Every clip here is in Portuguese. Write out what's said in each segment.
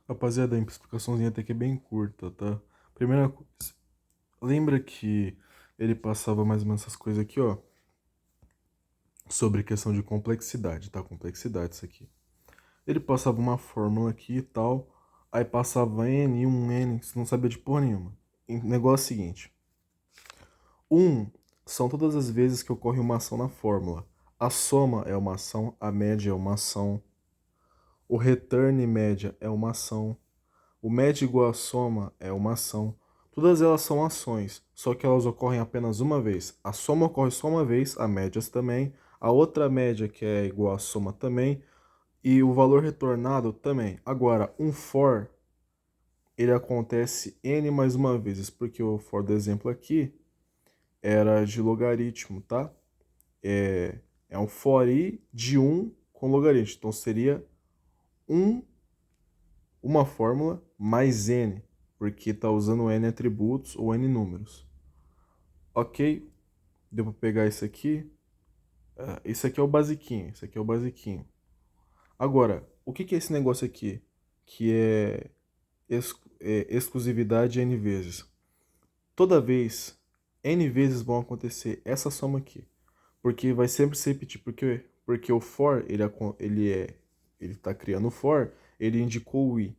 Rapaziada, a explicaçãozinha até que é bem curta, tá? Primeira coisa, lembra que ele passava mais ou menos essas coisas aqui, ó, sobre questão de complexidade, tá? Complexidade, isso aqui. Ele passava uma fórmula aqui e tal, aí passava N e um N, você não sabia de porra nenhuma. O negócio é o seguinte: um são todas as vezes que ocorre uma ação na fórmula. A soma é uma ação, a média é uma ação, o return média é uma ação, o médio igual a soma é uma ação. Todas elas são ações, só que elas ocorrem apenas uma vez. A soma ocorre só uma vez, a médias também, a outra média que é igual à soma também, e o valor retornado também. Agora, um for, ele acontece n mais uma vez, porque o for do exemplo aqui era de logaritmo, tá? É um for i de um com logaritmo. Então seria um uma fórmula mais n, porque está usando n atributos ou n números. Ok? Deu para pegar isso aqui? Isso aqui é o basiquinho, isso aqui é o basiquinho. Agora, o que que é esse negócio aqui? Que é exclusividade n vezes. Toda vez, n vezes vão acontecer essa soma aqui. Porque vai sempre se repetir. Porque o for, ele está criando o for, ele indicou o i.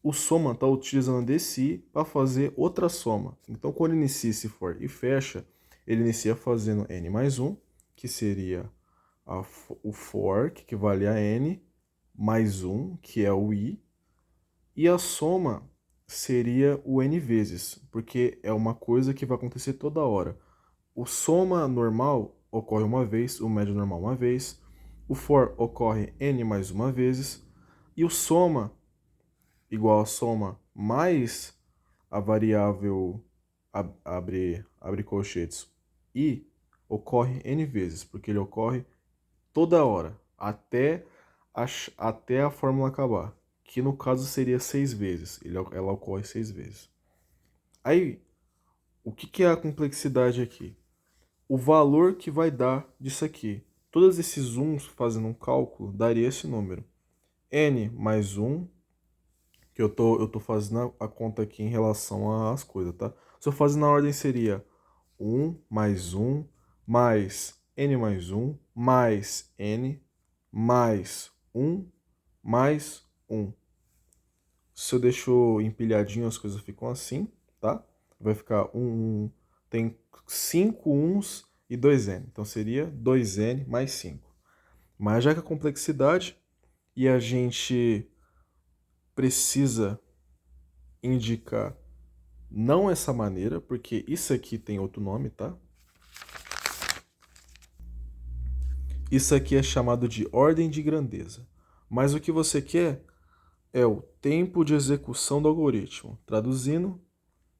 O soma está utilizando esse i para fazer outra soma. Então, quando inicia esse for e fecha, ele inicia fazendo n mais 1, que seria o for, que equivale a n, mais 1, que é o i, e a soma seria o n vezes, porque é uma coisa que vai acontecer toda hora. O soma normal ocorre uma vez, o médio normal uma vez, o for ocorre n mais uma vezes, e o soma igual a soma mais a variável abre colchetes i ocorre n vezes, porque ele ocorre toda hora, até a fórmula acabar, que no caso seria 6 vezes, ela ocorre 6 vezes. Aí, o que que é a complexidade aqui? O valor que vai dar disso aqui. Todos esses uns fazendo um cálculo daria esse número. N mais 1 que eu tô fazendo a conta aqui em relação às coisas, tá? Se eu fazer na ordem seria um mais n mais mais um mais um. Se eu deixo empilhadinho as coisas ficam assim, tá? Vai ficar tem 5 uns e 2n. Então seria 2n mais 5. Mas já que a complexidade e a gente precisa indicar não essa maneira, porque isso aqui tem outro nome, tá? Isso aqui é chamado de ordem de grandeza. Mas o que você quer é o tempo de execução do algoritmo. Traduzindo,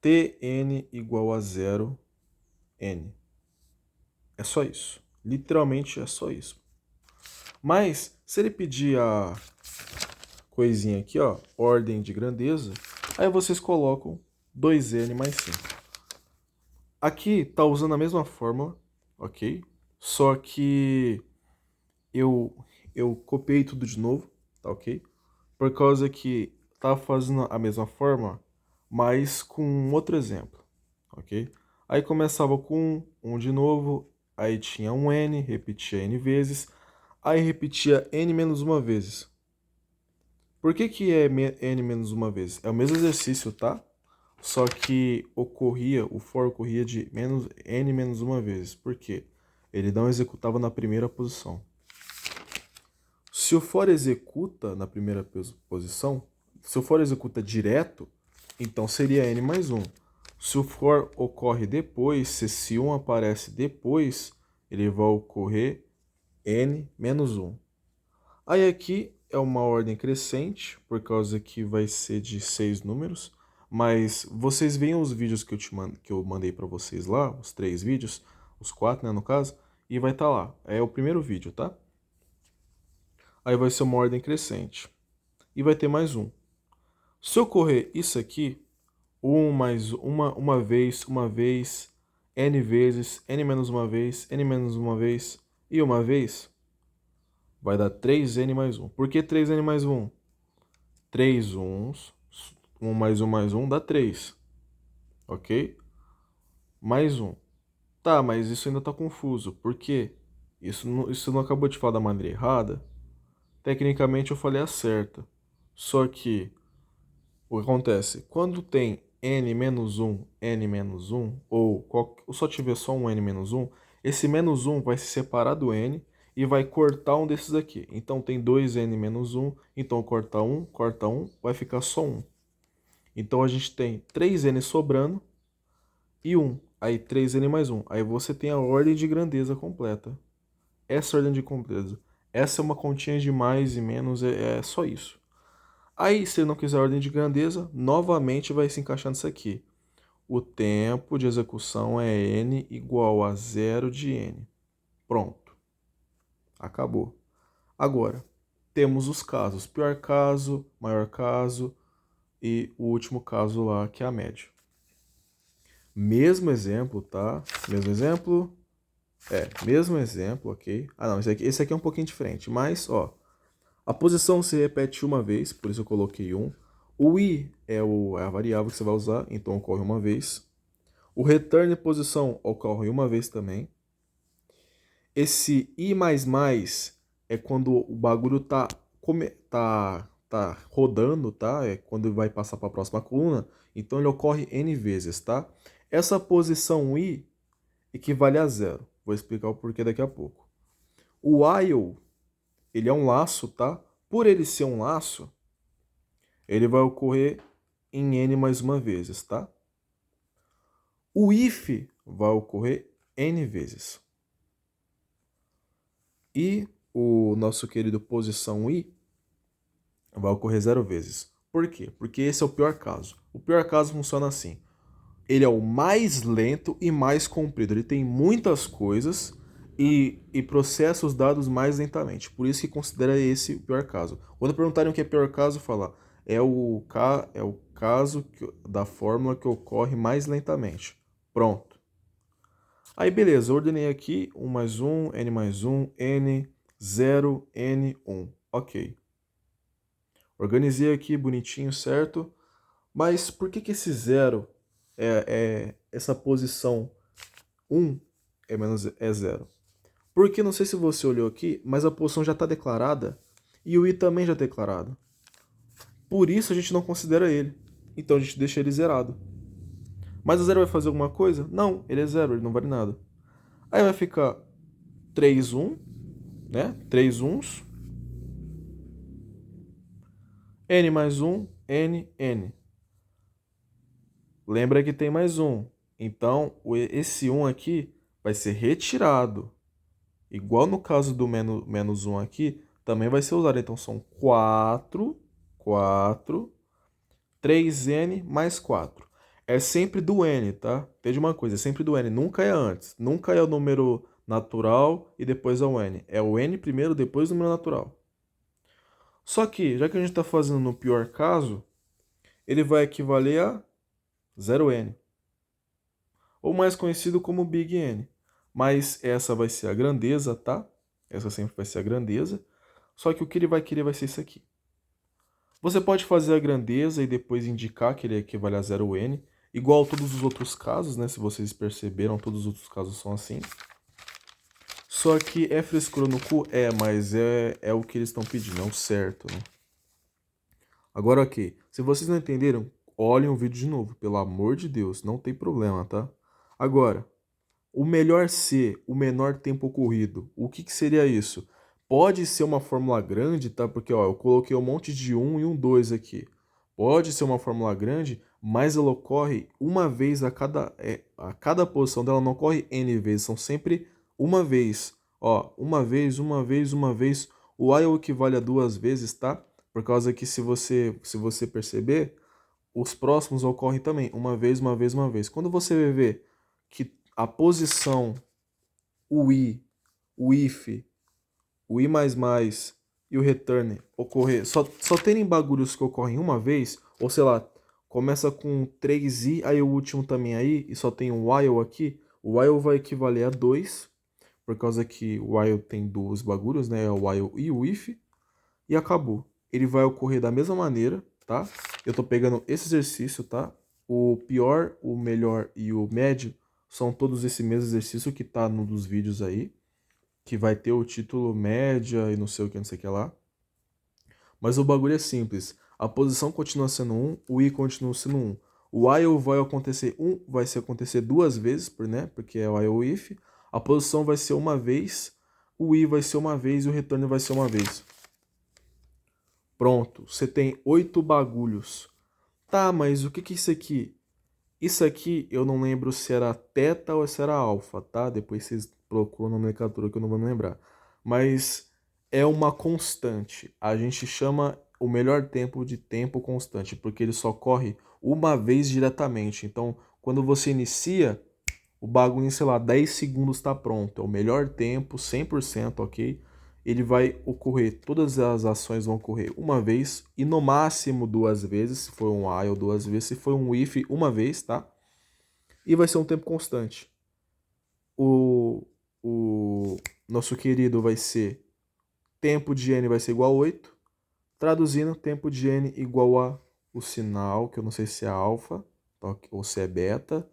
Tn igual a 0 n. É só isso. Literalmente é só isso. Mas, se ele pedir a coisinha aqui, ó, ordem de grandeza, aí vocês colocam 2n mais 5. Aqui tá usando a mesma fórmula, ok? Só que eu, eu copiei tudo de novo, tá ok? Por causa que tá fazendo a mesma forma, mas com um outro exemplo, ok? Aí começava com um de novo, aí tinha um n, repetia n vezes, aí repetia n menos uma vezes. Por que que é n menos uma vez? É o mesmo exercício, tá? Só que o for ocorria de n menos uma vezes. Por quê? Ele não executava na primeira posição. Se o for executa na primeira posição, se o for executa direto, então seria n mais 1. Se o for ocorre depois, se esse 1 aparece depois, ele vai ocorrer n menos 1. Aí aqui é uma ordem crescente, por causa que vai ser de 6 números, mas vocês veem os vídeos que eu mandei para vocês lá, os 3 vídeos, os 4, né, no caso, e vai estar lá. É o primeiro vídeo, tá? Aí vai ser uma ordem crescente. E vai ter mais um. Se ocorrer isso aqui, um mais uma vez, n vezes, n menos uma vez, n menos uma vez e uma vez, vai dar 3n mais 1. Por que 3n mais 1? 3 uns, 1 mais 1 dá 3, ok? Mais 1. Tá, mas isso ainda tá confuso, por quê? Isso não acabou de falar da maneira errada? Tecnicamente eu falei a certa, só que o que acontece? Quando tem n-1, ou só tiver só um n-1, esse menos 1 vai se separar do n e vai cortar um desses aqui. Então tem 2n-1, então corta um, vai ficar só 1. Então a gente tem 3n sobrando e 1. Aí 3n mais 1. Aí você tem a ordem de grandeza completa. Essa ordem de grandeza. Essa é uma continha de mais e menos, é só isso. Aí, se ele não quiser ordem de grandeza, novamente vai se encaixar nisso aqui. O tempo de execução é n igual a 0 de n. Pronto. Acabou. Agora, temos os casos. Pior caso, maior caso e o último caso lá, que é a média. Mesmo exemplo, tá? Mesmo exemplo. Mesmo exemplo, ok? Ah, não, esse aqui é um pouquinho diferente. Mas, ó, a posição se repete uma vez, por isso eu coloquei 1. O i é a variável que você vai usar, então ocorre uma vez. O return posição ocorre uma vez também. Esse i++ é quando o bagulho tá rodando, tá? É quando vai passar para a próxima coluna. Então ele ocorre n vezes, tá? Essa posição i equivale a 0. Vou explicar o porquê daqui a pouco. O while, ele é um laço, tá? Por ele ser um laço, ele vai ocorrer em n mais uma vezes, tá? O if vai ocorrer n vezes. E o nosso querido posição i vai ocorrer 0 vezes. Por quê? Porque esse é o pior caso. O pior caso funciona assim. Ele é o mais lento e mais comprido. Ele tem muitas coisas e processa os dados mais lentamente. Por isso que considera esse o pior caso. Quando perguntarem o que é pior caso, fala é o caso da fórmula que ocorre mais lentamente. Pronto. Aí beleza, eu ordenei aqui 1 mais 1, n mais 1, n, 0, n, 1. Ok. Organizei aqui bonitinho, certo? Mas por que esse 0 essa posição 1 é 0? Porque não sei se você olhou aqui, mas a posição já está declarada e o i também já é declarado. Por isso a gente não considera ele. Então a gente deixa ele zerado. Mas o 0 vai fazer alguma coisa? Não, ele é 0, ele não vale nada. Aí vai ficar 3, 1, né? 3 uns. N mais 1, N, N. Lembra que tem mais um. Então, esse 1 aqui vai ser retirado. Igual no caso do menos 1 aqui, também vai ser usado. Então, são 4, 3n mais 4. É sempre do n, tá? Veja uma coisa, é sempre do n. Nunca é antes. Nunca é o número natural e depois é o n. É o n primeiro, depois o número natural. Só que, já que a gente está fazendo no pior caso, ele vai equivaler a 0n. Ou mais conhecido como Big N. Mas essa vai ser a grandeza, tá? Essa sempre vai ser a grandeza. Só que o que ele vai querer vai ser isso aqui. Você pode fazer a grandeza e depois indicar que ele equivale a 0n, igual a todos os outros casos, né? Se vocês perceberam, todos os outros casos são assim. Só que é frescura no cu? Mas é o que eles estão pedindo, é o certo, né? Agora, ok. Se vocês não entenderam, olhem o vídeo de novo, pelo amor de Deus, não tem problema, tá? Agora, o melhor C, o menor tempo ocorrido. O que seria isso? Pode ser uma fórmula grande, tá? Porque ó, eu coloquei um monte de 1 e um 2 aqui. Pode ser uma fórmula grande, mas ela ocorre uma vez a cada posição dela não ocorre N vezes, são sempre uma vez. Ó, uma vez, uma vez, uma vez. O while equivale a 2 vezes, tá? Por causa que se você perceber, os próximos ocorrem também uma vez, uma vez, uma vez. Quando você ver que a posição, o i, o if, o i++ e o return ocorrer, só terem bagulhos que ocorrem uma vez, ou sei lá, começa com 3i, aí o último também aí, e só tem um while aqui, o while vai equivaler a 2, por causa que o while tem dois bagulhos, né, o while e o if, e acabou. ele vai ocorrer da mesma maneira, tá? Eu tô pegando esse exercício, tá? O pior, o melhor e o médio são todos esse mesmo exercício que tá num dos vídeos aí, que vai ter o título média e não sei o que, não sei o que lá. Mas o bagulho é simples. A posição continua sendo 1, o i continua sendo 1. O while vai acontecer vai se acontecer duas vezes, né? Porque é o while if. A posição vai ser uma vez, o i vai ser uma vez e o retorno vai ser uma vez. Pronto, você tem 8 bagulhos. Tá, mas o que é isso aqui? Isso aqui eu não lembro se era teta ou se era alfa, tá? Depois vocês procuram a nomenclatura que eu não vou me lembrar. Mas é uma constante. A gente chama o melhor tempo de tempo constante, porque ele só corre uma vez diretamente. Então, quando você inicia, o bagulho em, sei lá, 10 segundos está pronto. É o melhor tempo, 100%, ok? Ele vai ocorrer, todas as ações vão ocorrer uma vez e no máximo duas vezes, se for um while duas vezes, se for um if uma vez, tá? E vai ser um tempo constante. O nosso querido vai ser tempo de n vai ser igual a 8. Traduzindo, tempo de n igual a o sinal, que eu não sei se é alfa ou se é beta,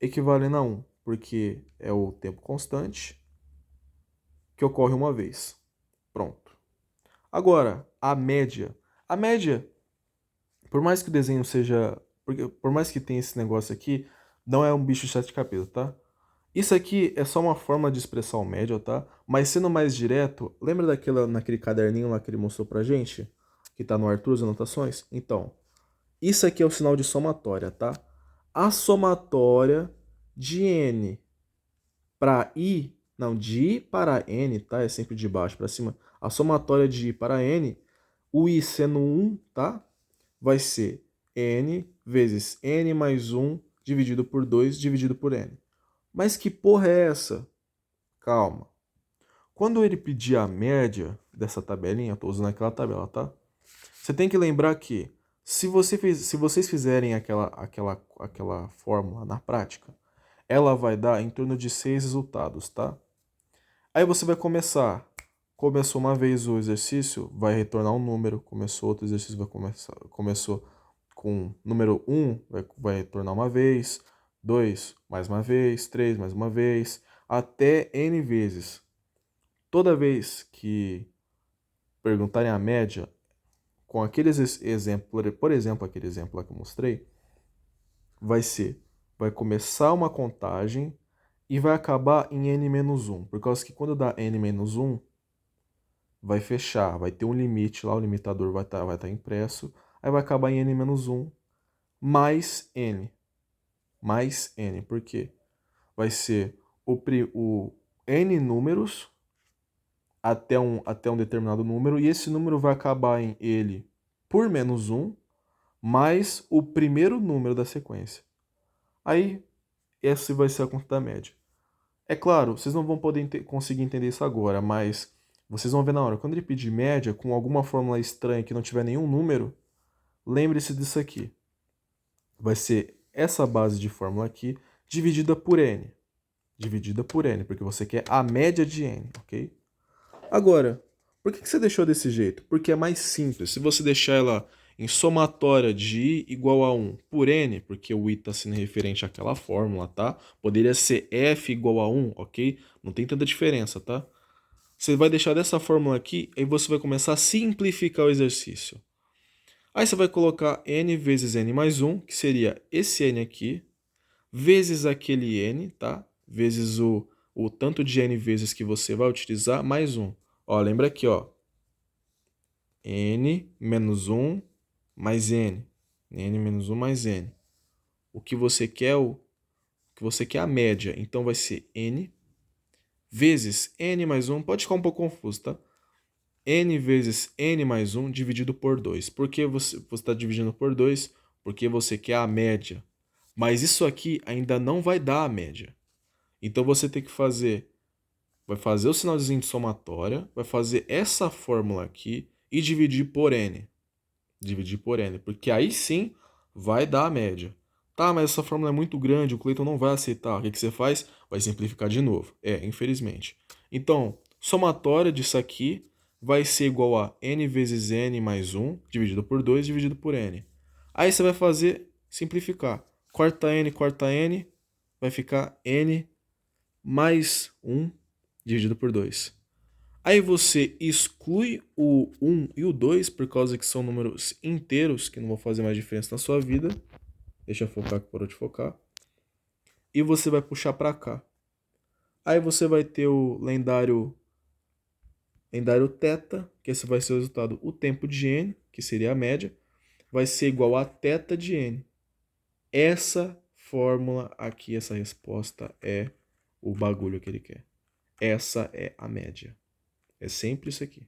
equivalendo a 1, porque é o tempo constante que ocorre uma vez. Pronto. Agora, a média. A média, por mais que o desenho seja... por mais que tenha esse negócio aqui, não é um bicho de sete cabeças, tá? Isso aqui é só uma forma de expressar o médio, tá? Mas sendo mais direto, lembra naquele caderninho lá que ele mostrou pra gente? Que tá no Arthur, as anotações? Então, isso aqui é o sinal de somatória, tá? A somatória de n para i, não, de i para n, tá? É sempre de baixo para cima. A somatória de i para n, o i sendo 1, tá? Vai ser n vezes n mais 1 dividido por 2 dividido por n. Mas que porra é essa? Calma. Quando ele pedir a média dessa tabelinha, eu tô usando aquela tabela, tá? Você tem que lembrar que se vocês fizerem aquela fórmula na prática, ela vai dar em torno de 6 resultados, tá? Aí você vai começar. Começou uma vez o exercício, vai retornar um número. Começou outro exercício, começou com número 1, vai retornar uma vez. 2, mais uma vez. 3, mais uma vez. Até N vezes. Toda vez que perguntarem a média, com aqueles exemplos, por exemplo, aquele exemplo lá que eu mostrei, vai começar uma contagem e vai acabar em n-1, por causa que quando dá n-1, vai fechar, vai ter um limite lá, o limitador vai tá impresso, aí vai acabar em n-1 mais n. Mais n, por quê? Vai ser o n números até um determinado número, e esse número vai acabar em ele por menos 1, mais o primeiro número da sequência. Aí, essa vai ser a conta da média. É claro, vocês não vão poder conseguir entender isso agora, mas vocês vão ver na hora. Quando ele pedir média, com alguma fórmula estranha que não tiver nenhum número, lembre-se disso aqui. Vai ser essa base de fórmula aqui, dividida por n. Dividida por n, porque você quer a média de n, ok? Agora, por que você deixou desse jeito? Porque é mais simples. Se você deixar ela em somatória de i igual a 1 por n, porque o i está sendo referente àquela fórmula, tá? Poderia ser f igual a 1, ok? Não tem tanta diferença, tá? Você vai deixar dessa fórmula aqui e você vai começar a simplificar o exercício. Aí você vai colocar n vezes n mais 1, que seria esse n aqui, vezes aquele n, tá? Vezes o tanto de n vezes que você vai utilizar, mais 1. Ó, lembra aqui, ó. N menos 1 mais n. N menos 1 mais n. O que você quer, é a média. Então vai ser n vezes n mais 1. Pode ficar um pouco confuso, tá? N vezes n mais 1 dividido por 2. Por que você está dividindo por 2? Porque você quer a média. Mas isso aqui ainda não vai dar a média. Então você tem que vai fazer o sinalzinho de somatória, vai fazer essa fórmula aqui e dividir por n. Dividir por n, porque aí sim vai dar a média. Tá, mas essa fórmula é muito grande, o Clayton não vai aceitar. O que você faz? Vai simplificar de novo. Infelizmente. Então, somatória disso aqui vai ser igual a n vezes n mais 1, dividido por 2, dividido por n. Aí você vai fazer, simplificar. Corta n, vai ficar n mais 1 dividido por 2. Aí você exclui o 1 e o 2, por causa que são números inteiros, que não vão fazer mais diferença na sua vida. Deixa eu focar que parou de focar. E você vai puxar para cá. Aí você vai ter o lendário θ, que esse vai ser o resultado. O tempo de n, que seria a média, vai ser igual a θ de n. Essa fórmula aqui, essa resposta é o bagulho que ele quer. Essa é a média. É sempre isso aqui.